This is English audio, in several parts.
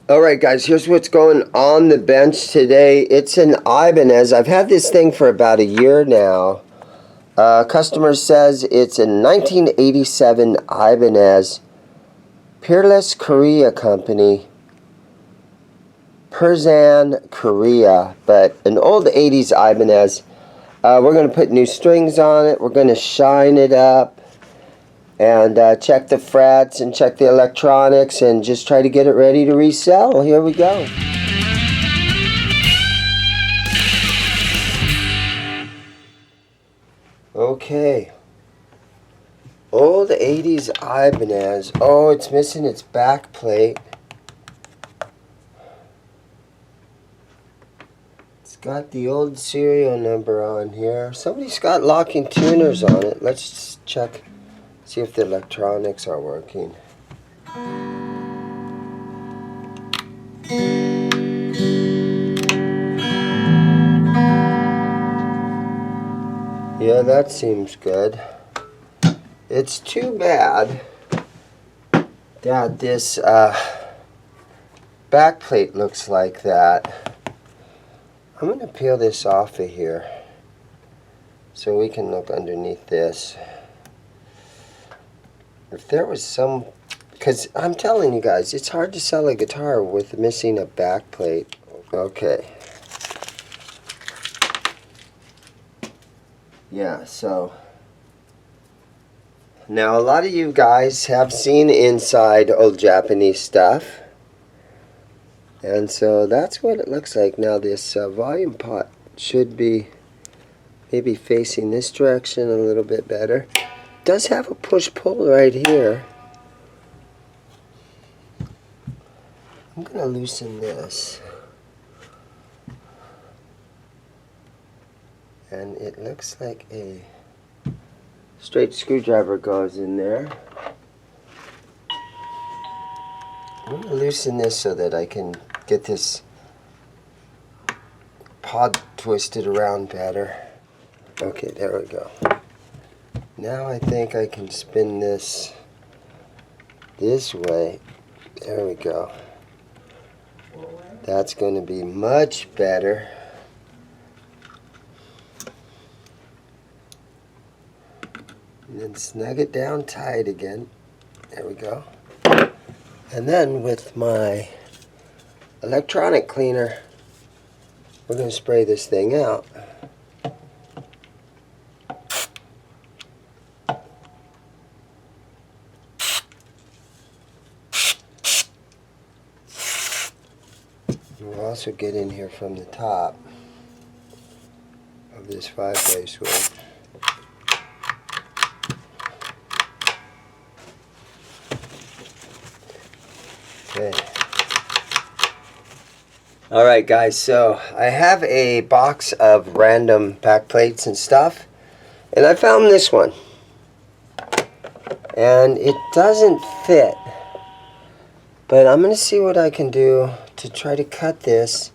Alright guys, here's what's going on the bench today. It's an Ibanez. I've had this thing for about a year now. Customer says it's a 1987 Ibanez Peerless Korea company. Persan, Korea, but an old 80s Ibanez. We're going to put new strings on it. We're going to shine it up and check the frets and check the electronics and just try to get it ready to resell. Here we go. Okay. Old 80s Ibanez. Oh, it's missing its back plate. It's got the old serial number on here. Somebody's got locking tuners on it. Let's just check, see if the electronics are working. Yeah, that seems good. It's too bad that this back plate looks like that. I'm going to peel this off of here so we can look underneath this. If there was some, because I'm telling you guys, it's hard to sell a guitar with missing a back plate. Okay. Yeah, so now a lot of you guys have seen inside old Japanese stuff. And so that's what it looks like. Now this volume pot should be maybe facing this direction a little bit better. It does have a push-pull right here. I'm going to loosen this. And it looks like a straight screwdriver goes in there. I'm going to loosen this so that I can get this pod twisted around better. Okay, there we go. Now I think I can spin this way. There we go. That's going to be much better. And then snug it down tight again. There we go. And then with my electronic cleaner, we're going to spray this thing out. We'll also get in here from the top of this 5-way switch. Okay. Alright guys, so I have a box of random back plates and stuff, and I found this one. And it doesn't fit, but I'm going to see what I can do to try to cut this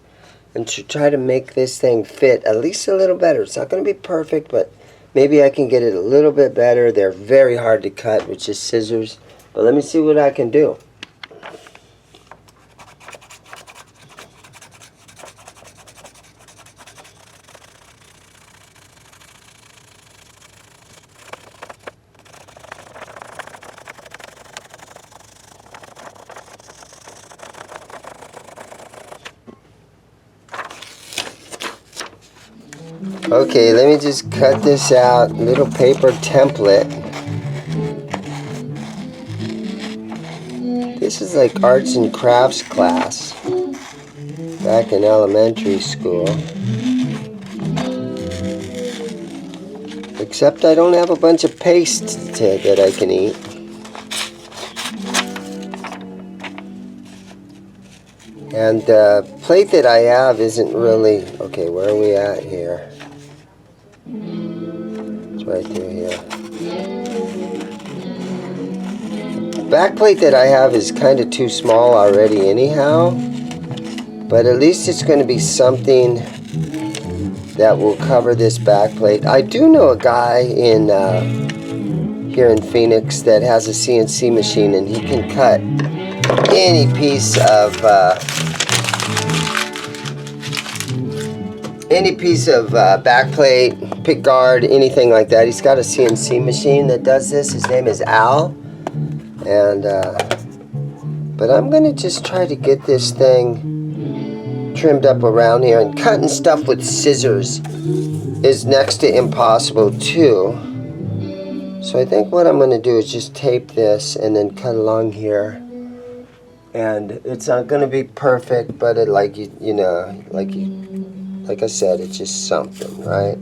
and to try to make this thing fit at least a little better. It's not going to be perfect, but maybe I can get it a little bit better. They're very hard to cut with just scissors, but let me see what I can do. Okay, let me just cut this out. Little paper template. This is like arts and crafts class back in elementary school. Except I don't have a bunch of paste that I can eat. And the plate that I have isn't really... Okay, where are we at here? It's right through here. The back plate that I have is kind of too small already anyhow. But at least it's going to be something that will cover this back plate. I do know a guy in here in Phoenix that has a CNC machine, and he can cut any piece of backplate, pick guard, anything like that. He's got a CNC machine that does this. His name is Al. And but I'm gonna just try to get this thing trimmed up around here. And cutting stuff with scissors is next to impossible too. So I think what I'm gonna do is just tape this and then cut along here. And it's not gonna be perfect, but it, like I said, it's just something, right?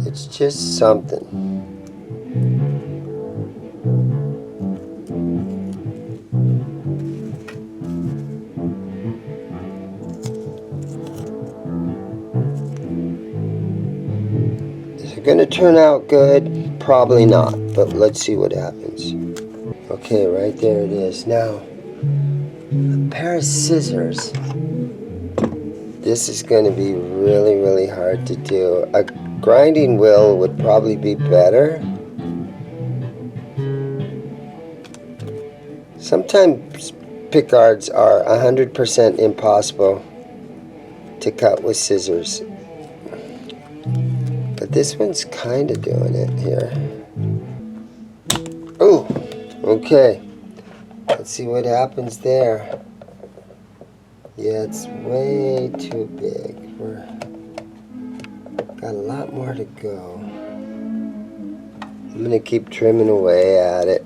It's just something. Is it gonna turn out good? Probably not, but let's see what happens. Okay, right there it is. Now, a pair of scissors. This is going to be really, really hard to do. A grinding wheel would probably be better. Sometimes pickguards are 100% impossible to cut with scissors. But this one's kind of doing it here. Oh, okay. Let's see what happens there. Yeah, it's way too big. We're got a lot more to go. I'm gonna keep trimming away at it.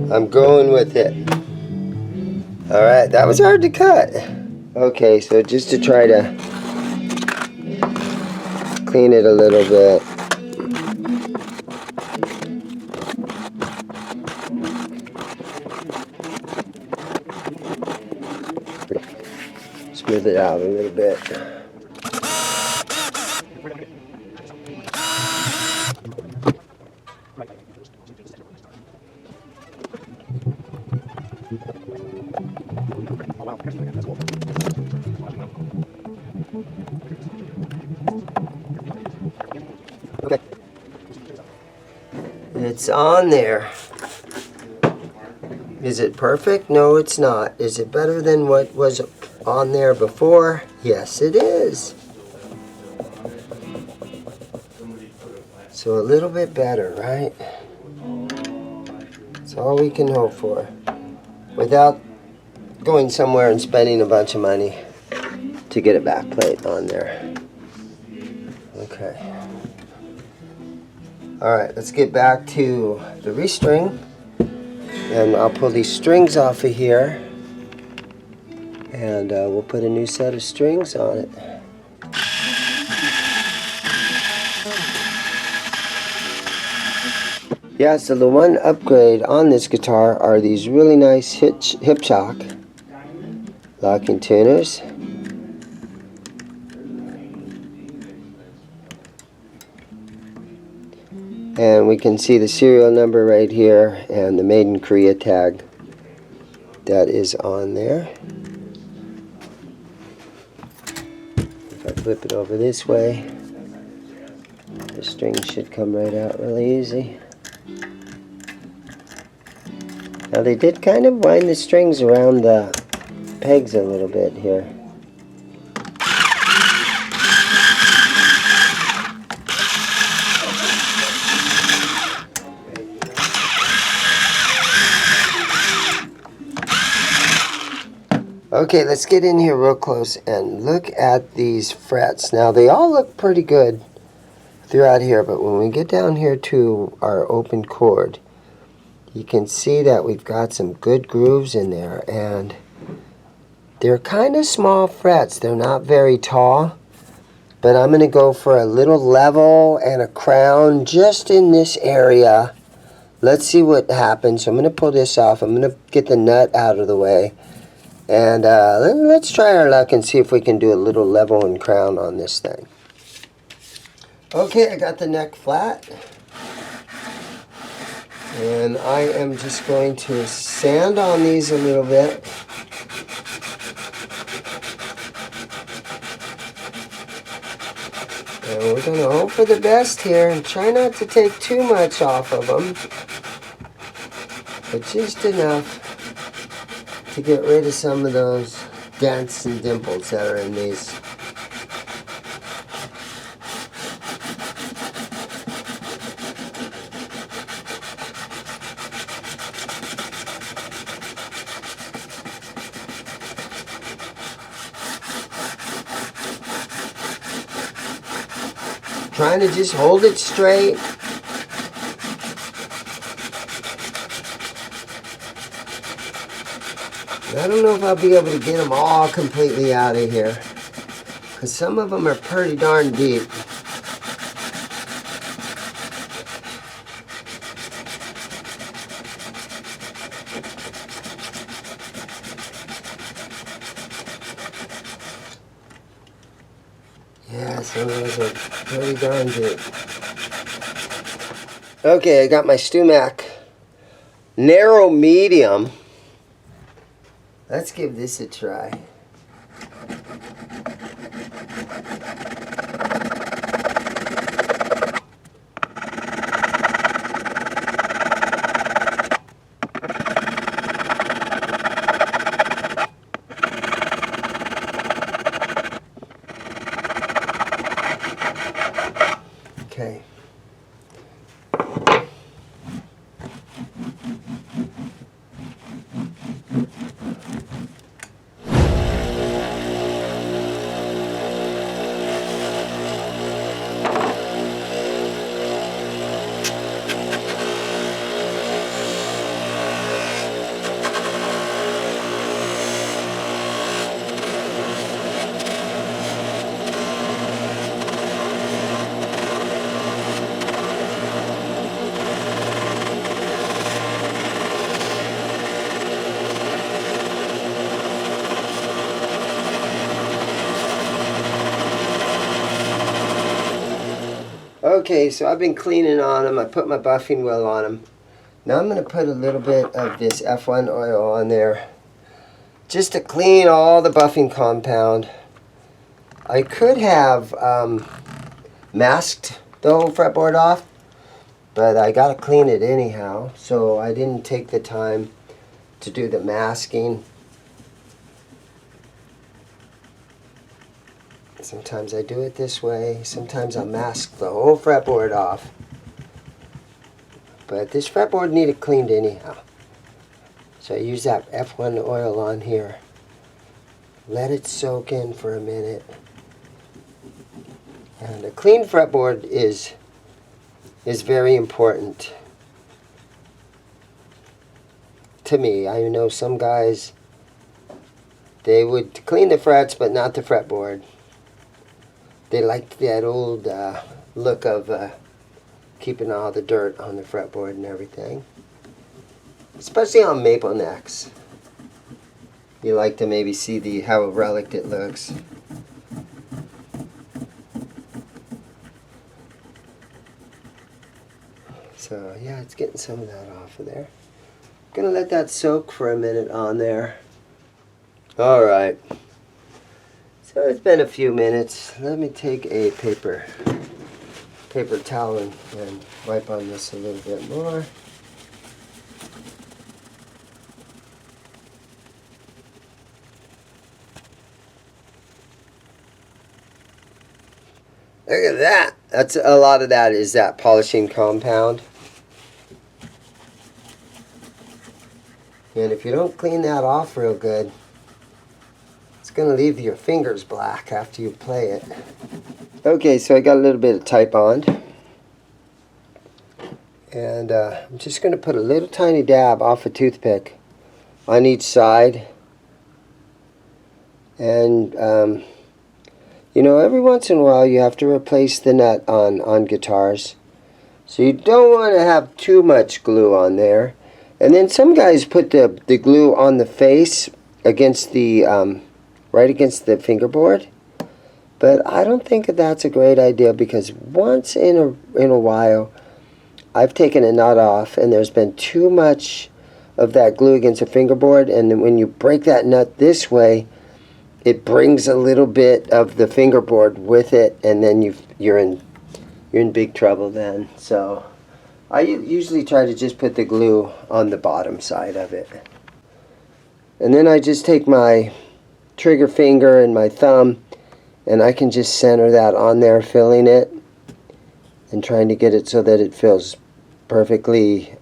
I'm going with it. Alright, that was hard to cut. Okay, so just to try to clean it a little bit. Smooth it out a little bit. Okay. It's on there. Is it perfect? No, it's not. Is it better than what was on there before? Yes, it is. So a little bit better, right? That's all we can hope for. Without going somewhere and spending a bunch of money to get a back plate on there. Okay. Alright, let's get back to the restring. And I'll pull these strings off of here. And we'll put a new set of strings on it. Yeah, so the one upgrade on this guitar are these really nice hip shock locking tuners. And we can see the serial number right here and the Made in Korea tag that is on there. If I flip it over this way, the string should come right out really easy. Now they did kind of wind the strings around the pegs a little bit here. Okay, let's get in here real close and look at these frets. Now they all look pretty good throughout here, but when we get down here to our open chord, you can see that we've got some good grooves in there, and they're kind of small frets. They're not very tall, but I'm going to go for a little level and a crown just in this area. Let's see what happens. So I'm going to pull this off. I'm going to get the nut out of the way. And let's try our luck and see if we can do a little level and crown on this thing. Okay, I got the neck flat. And I am just going to sand on these a little bit. So we're going to hope for the best here and try not to take too much off of them, but just enough to get rid of some of those dents and dimples that are in these. Trying to just hold it straight. I don't know if I'll be able to get them all completely out of here, because some of them are pretty darn deep. Yeah, some of those are pretty darn deep. Okay, I got my StewMac narrow medium. Let's give this a try. Okay. Okay, so I've been cleaning on them. I put my buffing wheel on them. Now I'm going to put a little bit of this F1 oil on there just to clean all the buffing compound. I could have masked the whole fretboard off, but I got to clean it anyhow, so I didn't take the time to do the masking. Sometimes I do it this way, sometimes I mask the whole fretboard off. But this fretboard needed cleaned anyhow. So I use that F1 oil on here. Let it soak in for a minute. And a clean fretboard is very important to me. I know some guys, they would clean the frets but not the fretboard. They liked that old look of keeping all the dirt on the fretboard and everything. Especially on maple necks. You like to maybe see how relic it looks. So yeah, it's getting some of that off of there. Gonna let that soak for a minute on there. Alright. So it's been a few minutes. Let me take a paper towel and wipe on this a little bit more. Look at that. That's a lot of that is that polishing compound. And if you don't clean that off real good, it's going to leave your fingers black after you play it. Okay, so I got a little bit of Titebond. And I'm just going to put a little tiny dab off a toothpick on each side. And, you know, every once in a while you have to replace the nut on guitars. So you don't want to have too much glue on there. And then some guys put the glue on the face against the, right against the fingerboard. But I don't think that's a great idea, because once in a while I've taken a nut off and there's been too much of that glue against the fingerboard, and then when you break that nut this way, it brings a little bit of the fingerboard with it, and then you you're in big trouble then. So I usually try to just put the glue on the bottom side of it. And then I just take my trigger finger and my thumb, and I can just center that on there, filling it and trying to get it so that it feels perfectly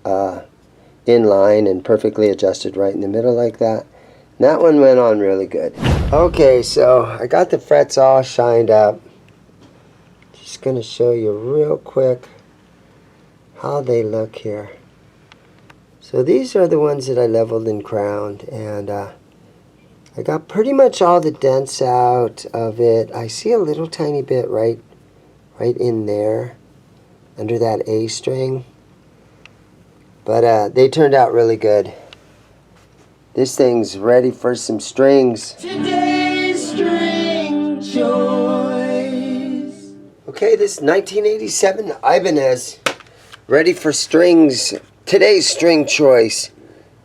in line and perfectly adjusted right in the middle like that. And that one went on really good. Okay, so I got the frets all shined up. Just going to show you real quick how they look here. So these are the ones that I leveled and crowned, and I got pretty much all the dents out of it. I see a little tiny bit right in there under that A string, but they turned out really good. This thing's ready for some strings. Today's string choice. Okay, this 1987 Ibanez, ready for strings. Today's string choice,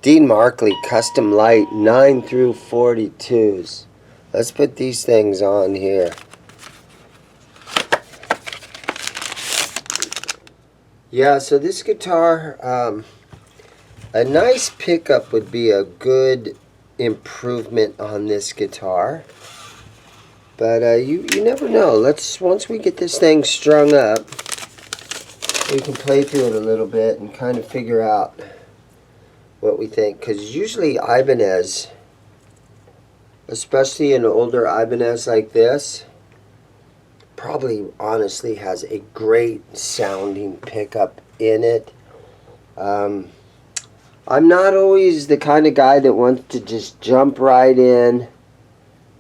Dean Markley Custom Light 9 through 42s. Let's put these things on here. Yeah, so this guitar, a nice pickup would be a good improvement on this guitar. But you never know. Once we get this thing strung up, we can play through it a little bit and kind of figure out what we think. Because usually Ibanez, especially an older Ibanez like this, probably honestly has a great sounding pickup in it. I'm not always the kind of guy that wants to just jump right in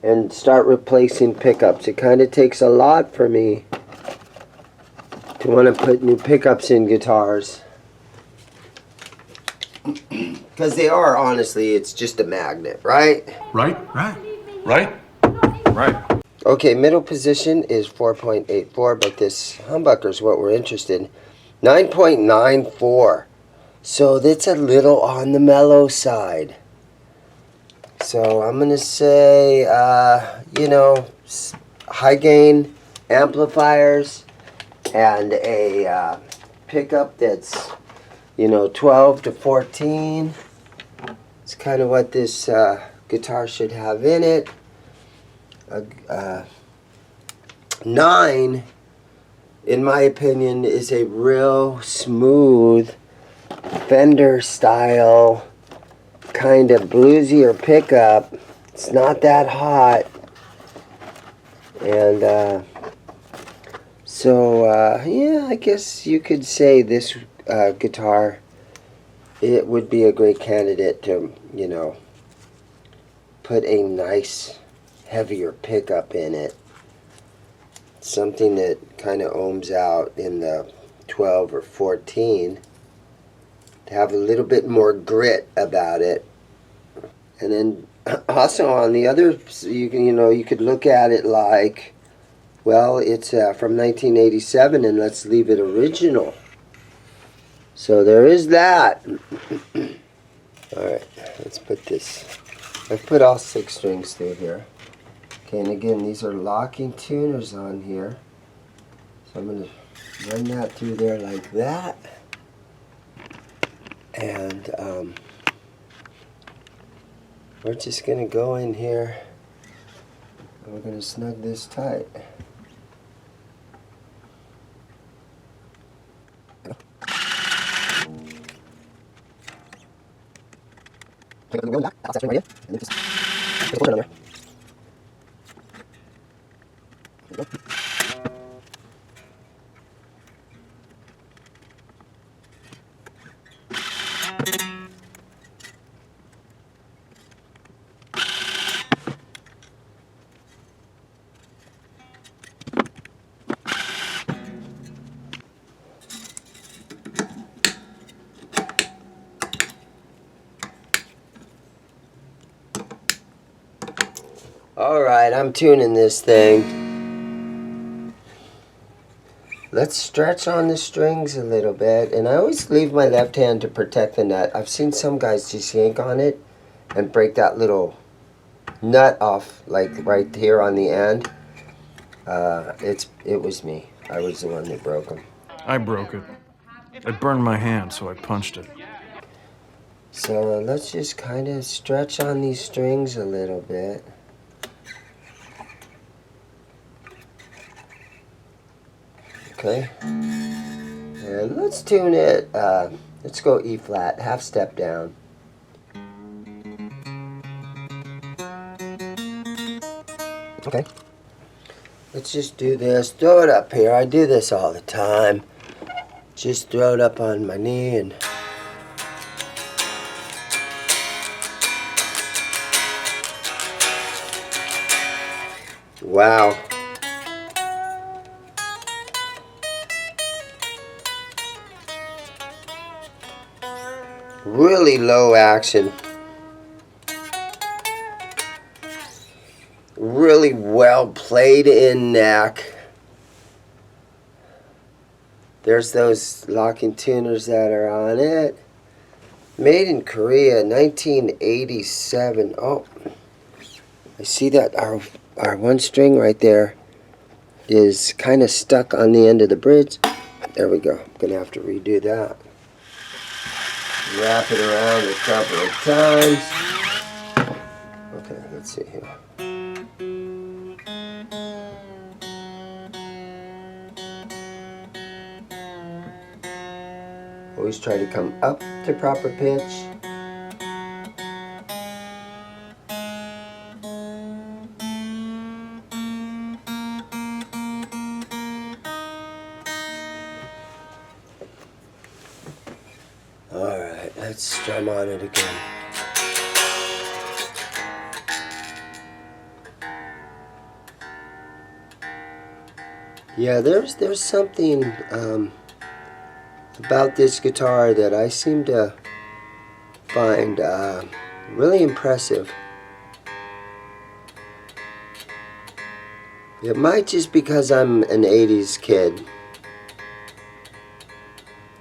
and start replacing pickups. It kind of takes a lot for me to want to put new pickups in guitars. Because they are, honestly, it's just a magnet, right? Right. Okay, middle position is 4.84, but this humbucker's what we're interested in. 9.94. So that's a little on the mellow side. So I'm going to say, you know, high gain amplifiers and a pickup that's, you know, 12 to 14. It's kind of what this guitar should have in it. 9, in my opinion, is a real smooth Fender style kind of bluesier pickup. It's not that hot, and yeah, I guess you could say this guitar, it would be a great candidate to, you know, put a nice heavier pickup in it. Something that kind of ohms out in the 12 or 14 to have a little bit more grit about it. And then also on the other, you could look at it like, well, it's from 1987 and let's leave it original. So there is that. Alright, let's put this. I've put all 6 strings through here. Okay, and again, these are locking tuners on here. So I'm going to run that through there like that. And we're just going to go in here and we're going to snug this tight. Alright, I'm tuning this thing. Let's stretch on the strings a little bit. And I always leave my left hand to protect the nut. I've seen some guys just yank on it and break that little nut off, like right here on the end. It was me. I was the one that broke them. I broke it. It burned my hand, so I punched it. So let's just kind of stretch on these strings a little bit. Okay. And let's tune it. Let's go E flat, half step down. Okay. Let's just do this. Throw it up here. I do this all the time. Just throw it up on my knee and wow. Really low action. Really well played in neck. There's those locking tuners that are on it. Made in Korea, 1987. Oh, I see that our one string right there is kind of stuck on the end of the bridge. There we go. I'm going to have to redo that. Wrap it around a couple of times. Okay, let's see here. Always try to come up to proper pitch. Alright, let's strum on it again. Yeah, there's something about this guitar that I seem to find really impressive. It might just because I'm an 80s kid.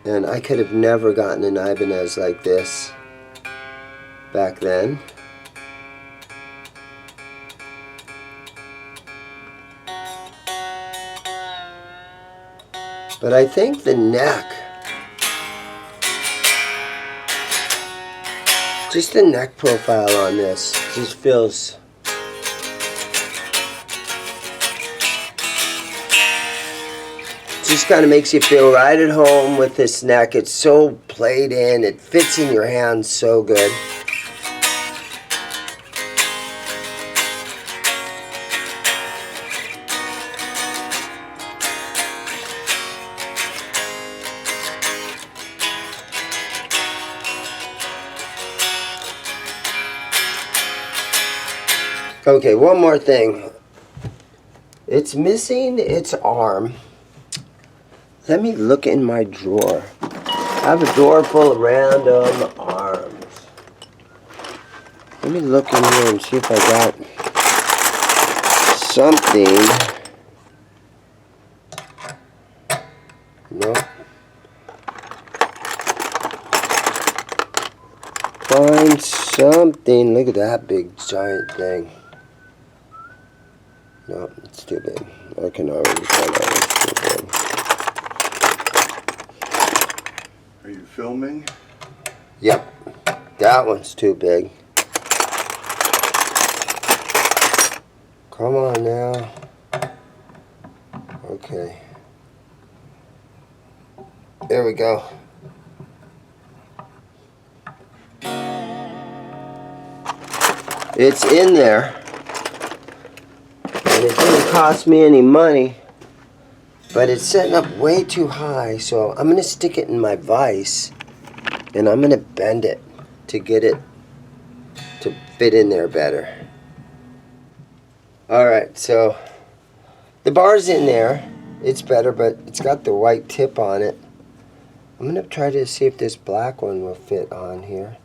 And I could have never gotten an Ibanez like this back then. But I think the neck, just the neck profile on this just feels just kind of makes you feel right at home with this neck. It's so played in, it fits in your hands so good. Okay, one more thing. It's missing its arm. Let me look in my drawer. I have a drawer full of random arms. Let me look in here and see if I got something. Nope. Find something. Look at that big giant thing. No, it's too big. I can already tell that it's too big. Are you filming? Yep, that one's too big. Come on now. Okay. There we go. It's in there. And it didn't cost me any money. But it's setting up way too high, so I'm going to stick it in my vise. And I'm going to bend it to get it to fit in there better. Alright, so the bar's in there. It's better, but it's got the white tip on it. I'm going to try to see if this black one will fit on here.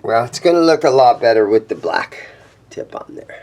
Well, it's going to look a lot better with the black tip on there.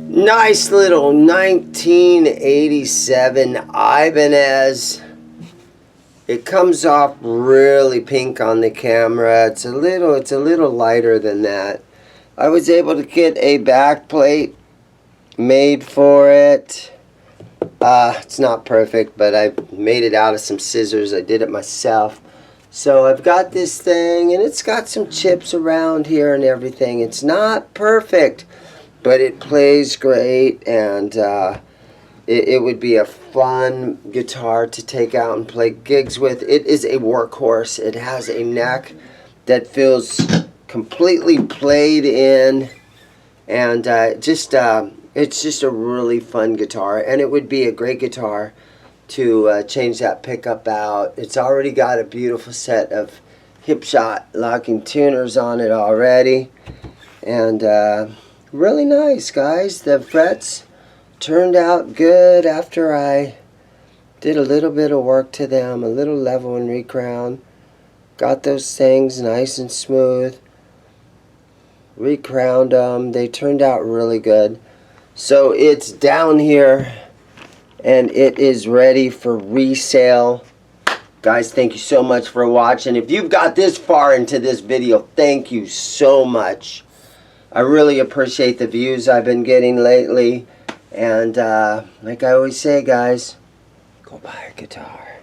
Nice little 1987 Ibanez. It comes off really pink on the camera. It's a little lighter than that. I was able to get a back plate made for it. It's not perfect, but I made it out of some scissors. I did it myself. So I've got this thing, and it's got some chips around here and everything. It's not perfect, but it plays great, and it would be a fun guitar to take out and play gigs with. It is a workhorse. It has a neck that feels completely played in, and it's just a really fun guitar, and it would be a great guitar to change that pickup out. It's already got a beautiful set of hip shot locking tuners on it already, and really nice, guys. The frets turned out good after I did a little bit of work to them, a little level and recrown. Got those things nice and smooth. Recrowned them. They turned out really good. So it's down here, and it is ready for resale. Guys, thank you so much for watching. If you've got this far into this video, thank you so much. I really appreciate the views I've been getting lately. And like I always say, guys, go buy a guitar.